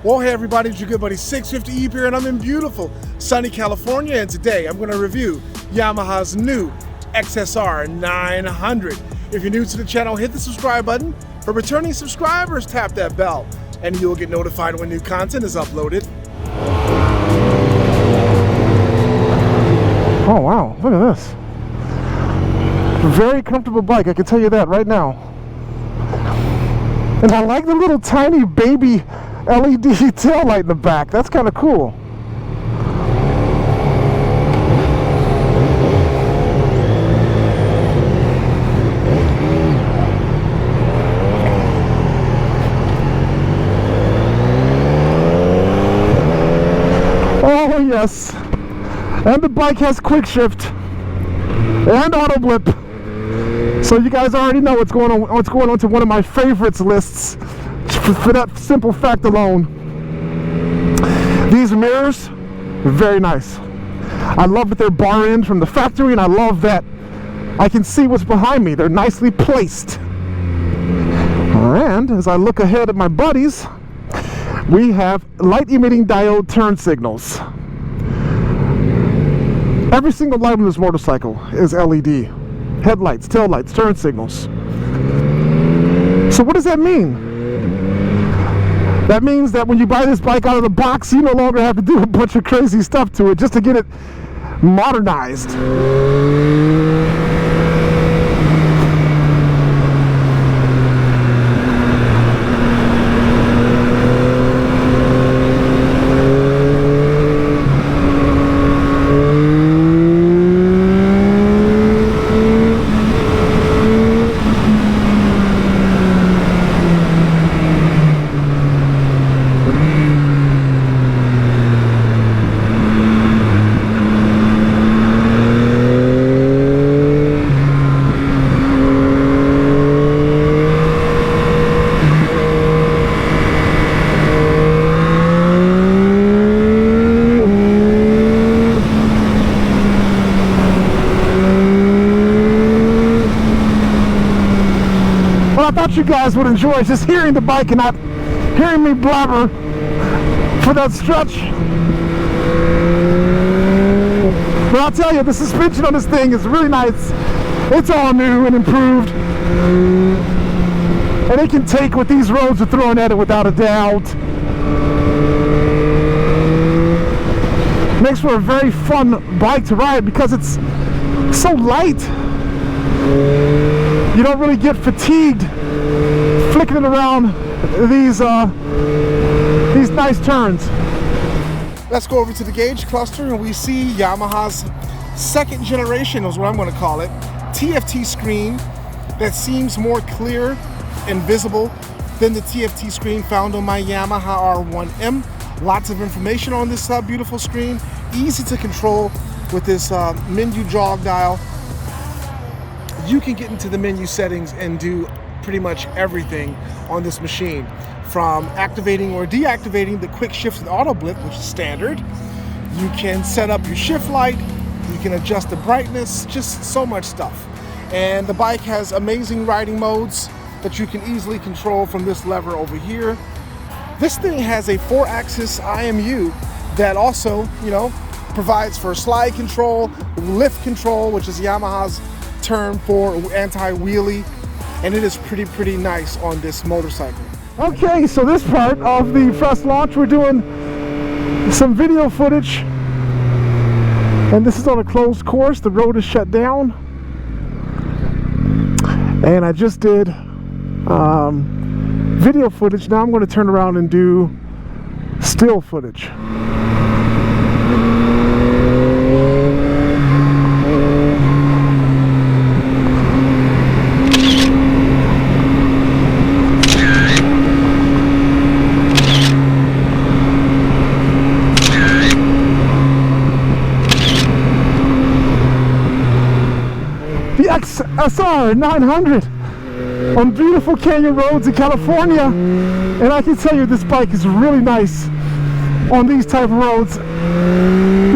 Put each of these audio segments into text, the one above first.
Well, hey everybody, it's your good buddy 650 Eve here, and I'm in beautiful sunny California, and today I'm going to review Yamaha's new XSR900. If you're new to the channel, hit the subscribe button. For returning subscribers, tap that bell, and you'll get notified when new content is uploaded. Oh wow, look at this. Very comfortable bike, I can tell you that right now. And I like the little tiny baby LED tail light in the back. That's kind of cool. Oh yes. And the bike has quick shift and auto blip. So you guys already know what's going on to one of my favorites lists. For that simple fact alone. These mirrors, very nice. I love that they're bar end from the factory, and I love that I can see what's behind me. They're nicely placed. And as I look ahead at my buddies, we have light emitting diode turn signals. Every single light on this motorcycle is LED. Headlights, taillights, turn signals. So what does that mean? That means that when you buy this bike out of the box, you no longer have to do a bunch of crazy stuff to it just to get it modernized. I thought you guys would enjoy just hearing the bike and not hearing me blabber for that stretch. But I'll tell you, the suspension on this thing is really nice. It's all new and improved. And it can take what these roads are throwing at it without a doubt. Makes for a very fun bike to ride because it's so light. You don't really get fatigued flicking it around these nice turns. Let's go over to the gauge cluster, and we see Yamaha's second generation, is what I'm going to call it, TFT screen that seems more clear and visible than the TFT screen found on my Yamaha R1M. Lots of information on this beautiful screen, easy to control with this menu jog dial. You can get into the menu settings and do pretty much everything on this machine, from activating or deactivating the quick shift and auto blip, which is standard. You can set up your shift light, you can adjust the brightness, just so much stuff. And the bike has amazing riding modes that you can easily control from this lever over here. This thing has a 4-axis IMU that also, provides for slide control, lift control, which is Yamaha's term for anti-wheelie, and it is pretty nice on this motorcycle. Okay, so this part of the press launch, we're doing some video footage, and this is on a closed course. The road is shut down, and I just did video footage. Now I'm going to turn around and do still footage. XSR900 on beautiful canyon roads in California, and I can tell you this bike is really nice on these type of roads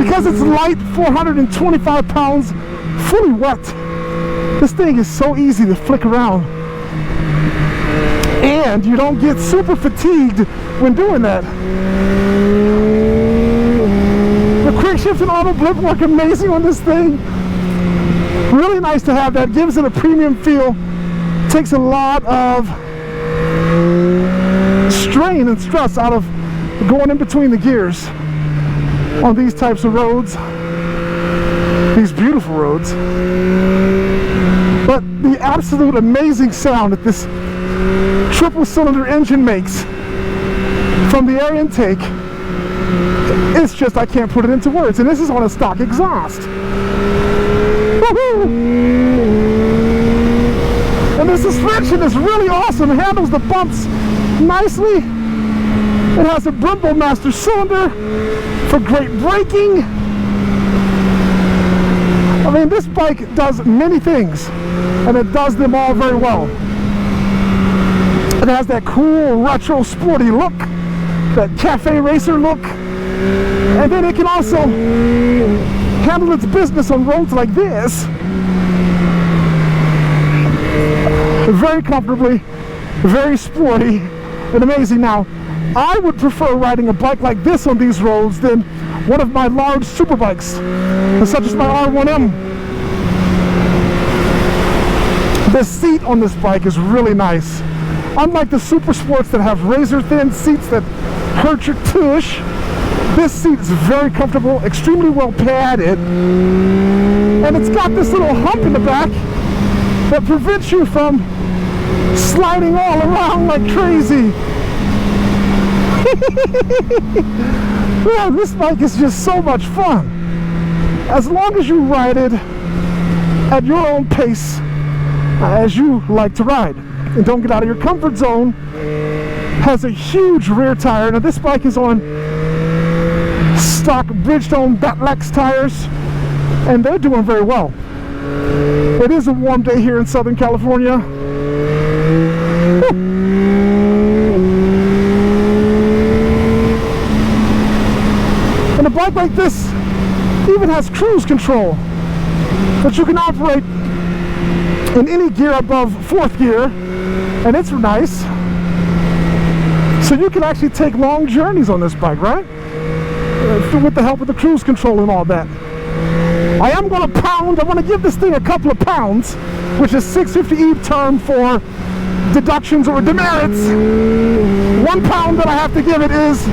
because it's light, 425 pounds, fully wet. This thing is so easy to flick around, and and you don't get super fatigued when doing that. The quick shift and auto blip work amazing on this thing. Really nice to have that. Gives it a premium feel. Takes a lot of strain and stress out of going in between the gears on these types of roads, these beautiful roads. But the absolute amazing sound that this triple cylinder engine makes from the air intake, it's just, I can't put it into words. And this is on a stock exhaust. Woohoo! And the suspension is really awesome. It handles the bumps nicely. It has a Brembo master cylinder for great braking. I mean, this bike does many things, and it does them all very well. It has that cool retro sporty look, that cafe racer look, and then it can also handle its business on roads like this very comfortably, very sporty, and amazing. Now, I would prefer riding a bike like this on these roads than one of my large super bikes, such as my R1M. The seat on this bike is really nice. Unlike the SUPERSPORTs that have razor thin seats that hurt your tush, this seat is very comfortable, extremely well padded, and it's got this little hump in the back that prevents you from sliding all around like crazy. Man, this bike is just so much fun. As long as you ride it at your own pace, as you like to ride, and don't get out of your comfort zone. Has a huge rear tire. Now this bike is on stock Bridgestone Batlex tires, and they're doing very well. It is a warm day here in Southern California. And a bike like this even has cruise control that you can operate in any gear above 4th gear, and it's nice. So you can actually take long journeys on this bike, right? With the help of the cruise control and all that. I am going to pound. I want to give this thing a couple of pounds, which is 650E term for deductions or demerits. 1 pound that I have to give it is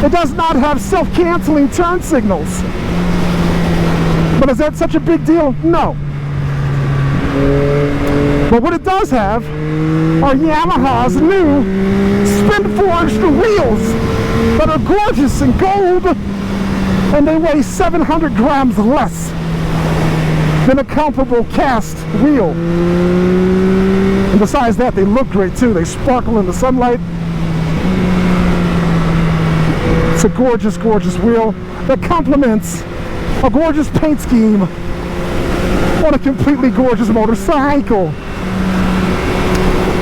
it does not have self-canceling turn signals. But is that such a big deal? No. But what it does have are Yamaha's new spin-forged wheels that are gorgeous in gold, and they weigh 700 grams less than a comparable cast wheel. And besides that, they look great too. They sparkle in the sunlight. It's a gorgeous, gorgeous wheel that complements a gorgeous paint scheme on a completely gorgeous motorcycle.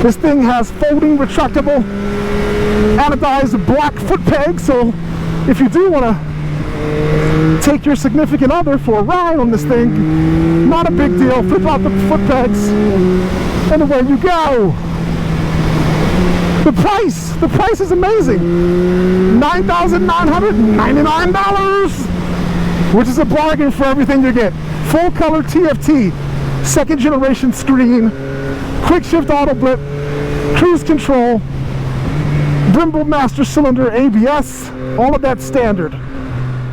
This thing has folding, retractable, anodized black foot pegs, so if you do want to take your significant other for a ride on this thing, not a big deal. Flip out the foot pegs, and away you go. The price is amazing. $9,999, which is a bargain for everything you get. Full color TFT, 2nd generation screen, quick shift auto blip, cruise control, Brembo master cylinder ABS, all of that standard.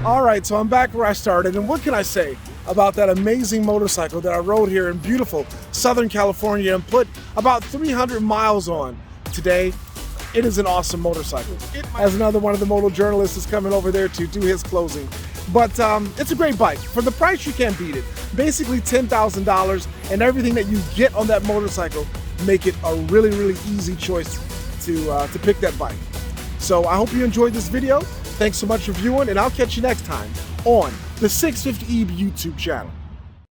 All right, so I'm back where I started, and what can I say about that amazing motorcycle that I rode here in beautiful Southern California and put about 300 miles on today? It is an awesome motorcycle. As another one of the Moto journalists is coming over there to do his closing. But it's a great bike. For the price, you can't beat it. Basically $10,000, and everything that you get on that motorcycle make it a really, really easy choice to pick that bike. So I hope you enjoyed this video. Thanks so much for viewing, and I'll catch you next time on the 650E YouTube channel.